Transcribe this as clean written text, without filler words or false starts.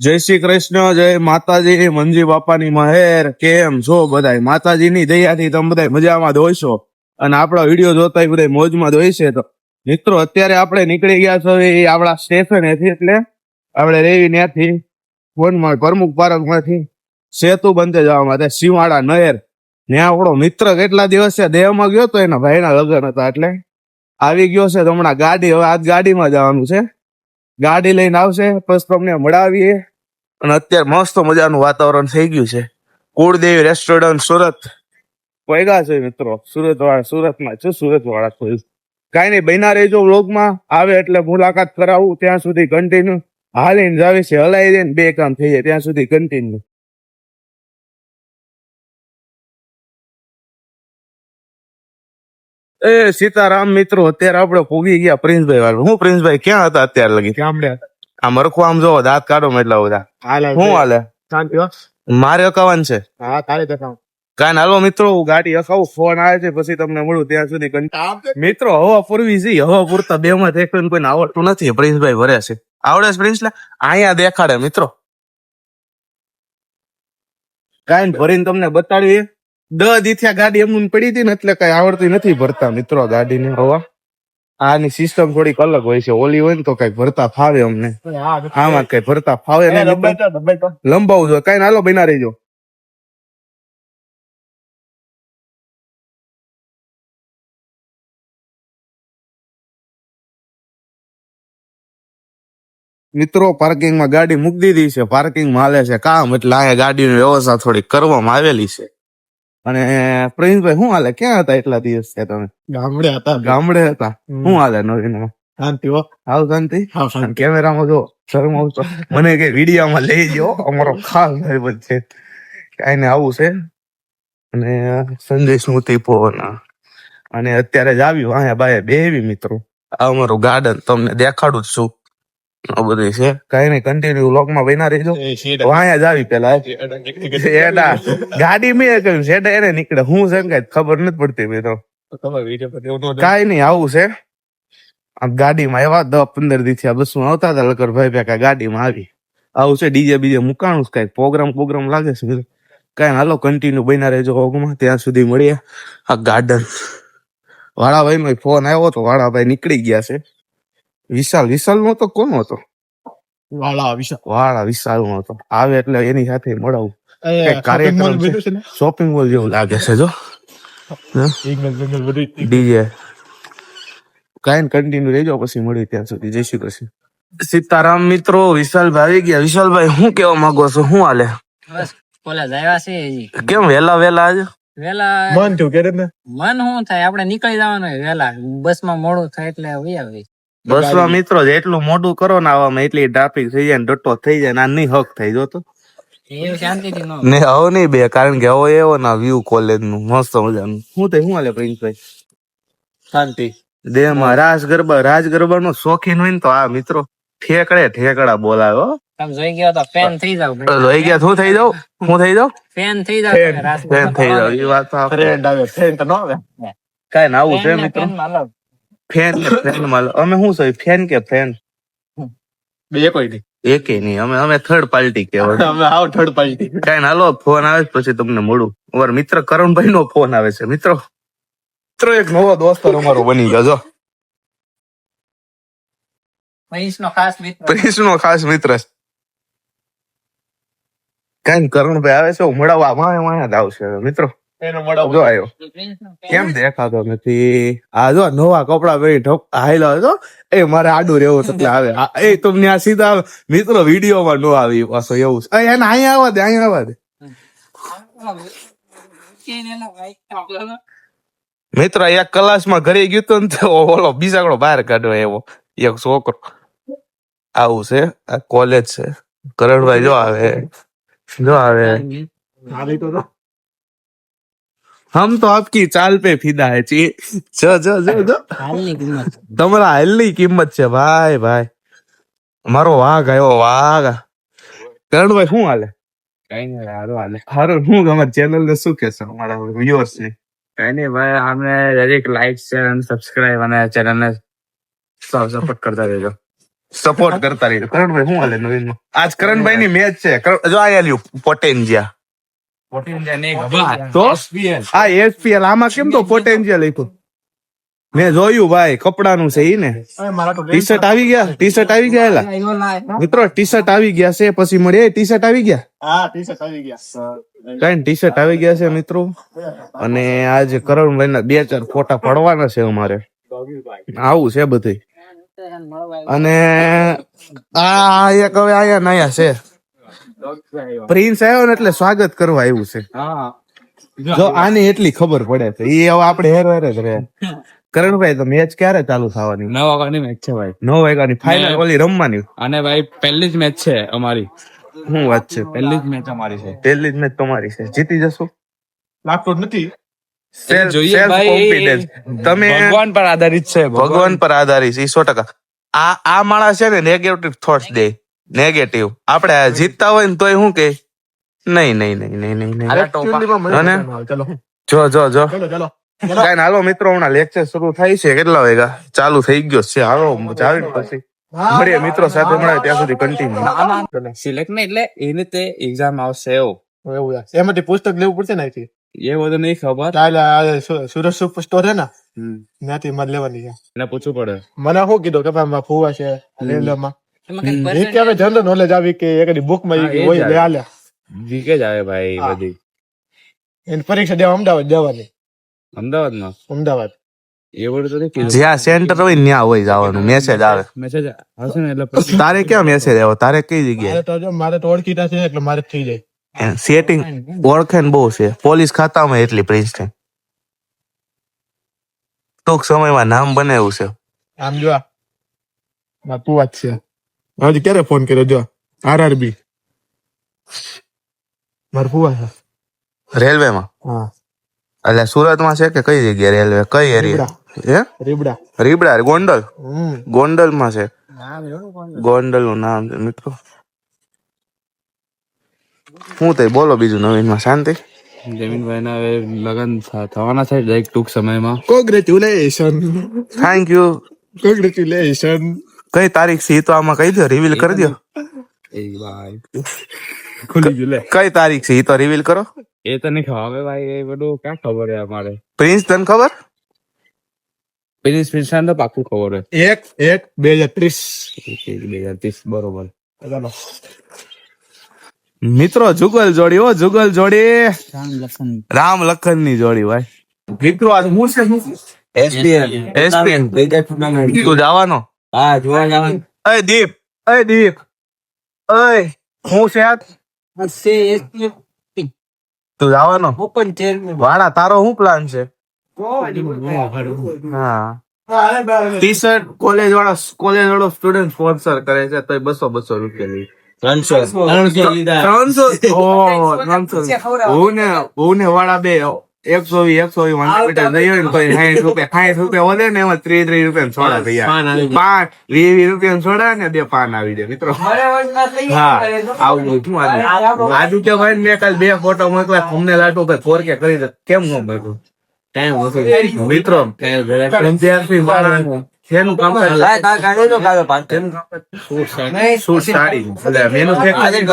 જય શ્રી કૃષ્ણ, જય માતાજી, મંજી બાપાની મહેર. કેમ છો બધાય? માતાજીની દયાથી તમે બધા મજામાં જ હોઈશો અને આપણા વિડીયો જોતા બધા મોજમાં જ હોય છે. તો મિત્રો, અત્યારે આપણે નીકળી ગયા છો એ આપણા સ્ટેશનેથી, એટલે આપણે રેવી ત્યાંથી ફોનમાં પ્રમુખ પાર્કમાંથી સેતુ બંધે જવા માટે સિવાડા નહેર. ત્યાં આપણો મિત્ર કેટલા દિવસ છે દેહમાં ગયો તો એના ભાઈના લગ્ન હતા, એટલે આવી ગયો છે. તો હમણાં ગાડી, હવે આજ ગાડીમાં જવાનું છે. ગાડી લઈને આવશે, પછી તમને મળાવીએ. અને અત્યારે મસ્ત મજાનું વાતાવરણ થઈ ગયું છે. કુળદેવી રેસ્ટોરન્ટ સુરત પૈગા છે મિત્રો. સુરતમાં છે, સુરત વાળા કોઈ કઈ નહીં. બન્યા રહેજો વ્લોગમાં. આવે એટલે મુલાકાત કરાવું. ત્યાં સુધી કન્ટિન્યુ હાલીને જાવે છે, હલાઈ દે ને 2 કામ થઈ જાય ત્યાં સુધી કન્ટિન્યુ. એ સીતારામ મિત્રો, અત્યારે આપણે પોગી ગયા પ્રિન્સભાઈ વાળું. હું પ્રિન્સભાઈ ક્યાં હતા અત્યારે લગી? ગામડે. આ મરખો આમ જોવો, દાંત કાઢો એટલા બધા. શું હાલે? મારે અકાવન છે. હા, તારે દેખાવ કાંઈ હાલો મિત્રો, હું ગાડી અખાવું. ફોન આવે છે, પછી તમને મળું. ત્યાં સુધી મિત્રો હવા પૂરવી છે. હવા પૂરતા 2 માં એકને કોઈને આવડતું નથી. પ્રિન્સભાઈ ભરે છે. આવડે છે પ્રિન્સ? અહીંયા દેખાડે મિત્રો. કાંઈ ભરીને તમને બતાડીએ. 10 દીથ્યા ગાડી એમ પડી હતી ને, એટલે કઈ આવડતી નથી ભરતા મિત્રો ગાડીને હવા. આની સિસ્ટમ થોડીક અલગ હોય છે. ઓલી હોય ને તો કઈ ભરતા ફાવે અમને. આમાં કઈ ભરતા ફાવે નહીં. લંબાવું જોઈએ. કઈ હાલો બના રહેજો. મિત્રો પાર્કિંગમાં ગાડી મૂકી દીધી છે. પાર્કિંગમાં હાલે છે કામ, એટલે અહીંયા ગાડીની વ્યવસ્થા થોડી કરવામાં આવેલી છે. અને પ્રિન્સભાઈ શું હાલે? ક્યાં હતા એટલા દિવસ છે તમે? ગામડે હતા. ગામડે હતા. શું હાલે નવીનમાં? શાંતિ હો. હાવ શાંતિ. કેમેરામાં જો શરમાવું તો મને કે વિડીયોમાં લઈ ગયો. અમારો ખાસ ભાઈબંધ છે. કઈ ને આવું છે. અને સંજય સ્મૃતિ પવન. અને અત્યારે જ આવ્યું અહીંયા બાય બેવી મિત્રો. આ અમારું ગાર્ડન તમને દેખાડું જ છું. બધી છે. કઈ નઈ, કન્ટિન્યુ વ્લોગમાં બન્યા રહેજો. અહીંયા જ આવી પેલા ગાડી મેં કહ્યું શેડા એને નીકળે. હું છે કઈ ખબર નથી પડતી મિત્રો. કઈ નઈ, આવું છે. આમ ગાડીમાં એવા 10-15 દિવસ બસમાં આવતા હતા લકરભાઈ ભેગા ગાડીમાં આવી. આવું છે. ડીજે બીજે મુકાણું કઈ પ્રોગ્રામ લાગે છે. કઈ હાલો કન્ટિન્યુ બન્યા રહેજો વ્લોગમાં. ત્યાં સુધી મળીએ. આ ગાર્ડન વાળાભાઈ નો ફોન આવ્યો તો વાળાભાઈ નીકળી ગયા છે. વિશાલ નો તો કોનો હતો? વાળા વિશાલ નો હતો. આવે એટલે એની સાથે મળાવું. શોપિંગ મોલ જેવું લાગે છે જો. ડીજે કઈ કન્ટિન્યુ રહેજો, પછી મળી. ત્યાં સુધી જય શ્રી કૃષ્ણ. સીતારામ મિત્રો, વિશાલભાઈ આવી ગયા. વિશાલભાઈ શું કેવા માંગો છો? શું હાલે? કેમ વેલા આજે? મન શું થાય, આપણે નીકળી જવાનું વેલા. બસમાં મોડું થાય એટલે બસમાં મિત્રો જેટલું મોડું કરો ને આવવામાં એટલી ટ્રાફિક થઈ જાય ને ડટ્ટો થઈ જાય ને આ નહીં હક થઈ જતો ને હવે નહીં બે. કારણ કે હવે એવો ના વ્યૂ કોલેજ નું મસ્ત મજાનું. શું થાય? શું હાલે પ્રિન્સભાઈ? શાંતિ. દેહમાં રાસ ગરબા નો શોખીન હોય ને તો આ મિત્રો ઠેકડા બોલાવે. જોઈ ગયા તો ફેન થઈ જાવ. જોઈ ગયા શું થઈ જાવ? શું થઈ જાવ? ફેન થઈ જાવ. ફેન થઈ જાવ. એ વાત ફ્રેન્ડ આવે. ફેન તો ન આવે. કઈ ના આવું છે મિત્રો. ફેન કે ફ્રેન્ડ માં અમે શું છે? ફેન કે ફ્રેન્ડ બે કોઈ નહીં. એકે નહીં. અમે થર્ડ પાર્ટી કહેવાય. અમે આવ થર્ડ પાર્ટી. કઈ ના હાલો, ફોન આવે પછી તમને મળું. અમારો મિત્ર કરણભાઈ નો ફોન આવે છે. મિત્રો એક નવો દોસ્ત અમારો બની ગયો. પ્રિન્સ નો ખાસ મિત્ર. કઈ કરણભાઈ આવે છે મળાવવા. વાયા જ આવશે મિત્રો. જો આવ્યો. કેમ દેખાતો નથી? આ જો નવા કપડા પહેરી હાઈલો છો. એ મારે આડું રહેવું એટલે આવે. એ તમને આ સીધા મિત્રો વિડીયોમાં નો આવી પાછો એવું છે. એને અહીંયા આવવા દે. મિત્ર એક ક્લાસમાં ઘરે ગયો તો ને ઓલો બીજાકડો બહાર કાઢવા એવો એક છોકરો. આવું છે. આ કોલેજ છે. કરણભાઈ જો આવે. हम तो आपकी चाल पे फिदा है ची. જો તમારા હાલની કિંમત છે ભાઈ. મારો વાઘ આવ્યો. વાઘ. કરણભાઈ શું હાલે? કઈ નહીં હાલે. શું અમારી ચેનલ ને શું કહેશો અમારા વ્યુઅર્સ ને? કઈ નહીં ભાઈ, અમને દરેક લાઈક શેર અને સબસ્ક્રાઇબ અને ચેનલ ને સપોર્ટ કરતા રહેજો. સપોર્ટ કરતા રહીજો. કરણભાઈ શું હાલે નવીનમાં? આજ કરણભાઈ ની મેચ છે. જો આ લ્યું પોટેન્જિયા તો આ એસપીએલ આમાં કેમ તો પોટેન્જિયા લખ્યું? મેં જોયું ભાઈ કપડાનું છે ઈ ને. ટી શર્ટ આવી ગયા એલા મિત્રો, ટી શર્ટ આવી ગયા છે. પછી મળીએ. ટી શર્ટ આવી ગયા કઈ ટી શર્ટ આવી ગયા છે મિત્રો. અને આજે કરણભાઈ ના 2-4 ફોટા પડવાના છે અમારે. આવું છે બધું. અને આ એક હવે આયા નયા છે. પ્રિન્સ આવ્યો ને એટલે સ્વાગત કરવા આવ્યું છે. જો આની એટલી ખબર પડે છે. એ હવે આપણે હેર જ રહે. કરણભાઈ તો મેચ ક્યારે ચાલુ થવાની? 9 વાગ્યાની મેચ છે ભાઈ. 9 વાગ્યાની ફાઇનલ ઓલી રમવાની. અને ભાઈ પહેલી જ મેચ છે અમારી. શું વાત છે? પહેલી જ મેચ અમારી છે. પહેલી જ મેચ તમારી છે. જીતી જશો લાગતો નથી. જોઈએ ભાઈ. તમે ભગવાન પર આધારિત છે. ભગવાન પર આધારિત છે 100%. આ માણસ છે ને નેગેટિવ થોટ્સ દે. નેગેટિવ. આપણે જીતતા હોય ને તોય શું કે નહીં. અને જો કાઈ હાલો મિત્રો, હમણાં લેક્ચર શરૂ થાય છે. કેટલા વાગ્યા? ચાલુ થઈ ગયો છે. હાલો જાવી પછી મળીએ મિત્રો સાથે. મળે ત્યાં સુધી કન્ટિન્યુ. સિલેક્ટ ને એટલે એને તે એક્ઝામ આવશે એવું એમાંથી પુસ્તક લેવું પડશે ને અહીંથી. એ બધું નહીં ખબર. સુરત સુપર સ્ટોર છે ને ત્યાંથી મારે લેવાની છે. એને પૂછવું પડે. મને શું કીધું કે ભાઈ ફુવા છે રેલવેમાં જનરલ નોલેજ આવી કે એક બુક માં હોય લે આલે જીકે જ આવે ભાઈ બધી. એની પરીક્ષા દેવા અમદાવાદ જવાની. અમદાવાદમાં અમદાવાદ એ બધું તો નહીં કીધું. જ્યાં સેન્ટર હોય ત્યાં હોય જવાનું. મેસેજ આવે. મેસેજ હશે ને એટલે પછી તારે ક્યાં મેસેજ આવ્યો? તારે કઈ જગ્યાએ? મારે તો ઓળખીતા છે એટલે મારે થઈ જાય. સેટિંગ ઓળખેન બહુ છે. પોલીસ ખાતામાં એટલી પ્રિન્સ છે. ટૂંક સમયમાં નામ બનાવ્યું છે. આમ જો બાપુ વાત છે. હજી ક્યારે ફોન કર્યો? જો આરઆરબી મારે ફુવા છે રેલવેમાં. હા એટલે સુરતમાં છે કે કઈ જગ્યાએ રેલવે? કઈ એરિયા? રીબડા ગોંડલ. ગોંડલ માં છે. ગોંડલ નું નામ છે મિત્રો. શું થઈ બોલો બીજું નવીનમાં? શાંતિ? જમીનભાઈ ના હવે લગન થવાના છે એક ટૂંક સમયમાં. કોંગ્રેચ્યુલેશન. Thank you. કોંગ્રેચ્યુલેશન. કઈ તારીખ છે તો આમાં કહી દો, રિવીલ કરી દો. એ ભાઈ ખુલી ગયું લે. કઈ તારીખ છે એ તો રિવીલ કરો. એ તો નહીં ખબર હવે ભાઈ. એ બધું ક્યાં ખબર હે અમારે. પ્રિન્સ તને ખબર? પ્રિન્સ તો પાકું ખબર હે. 1/1/2030. 2030 બરોબર. મિત્રો જુગલ જોડી. ઓ જુગલ જોડી. રામ લખન ની જોડી ભાઈ. મિત્રો આ હું છે એસપીએલ. તું જવાનો? હા જોવા જવાનું. અય દીપ અય હું છે આ? તું જવાનો? વાડા તારો શું પ્લાન છે? હા ટી શર્ટ કોલેજ વાળો સ્ટુડન્ટ સ્પોન્સર કરે છે તો 200 રૂપિયા લઈ. 300 હું ને વાળા બે 120 લઈ હોય ને તો 60 રૂપિયા વધે ને એમાં 30 રૂપિયા સોડા તૈયાર. 20 રૂપિયા સોડા ને 2 પાન આવી જાય મિત્રો. હા આવું શું આજુ કે ભાઈ મેં કાલ 2 ફોટો મોકલ્યા. અમને લાટો ભાઈ 4K કરી દે. કેમ ન મોકલું? મિત્રો શેનું કામ શું સાડી મેન્યુફેક્ચરિંગ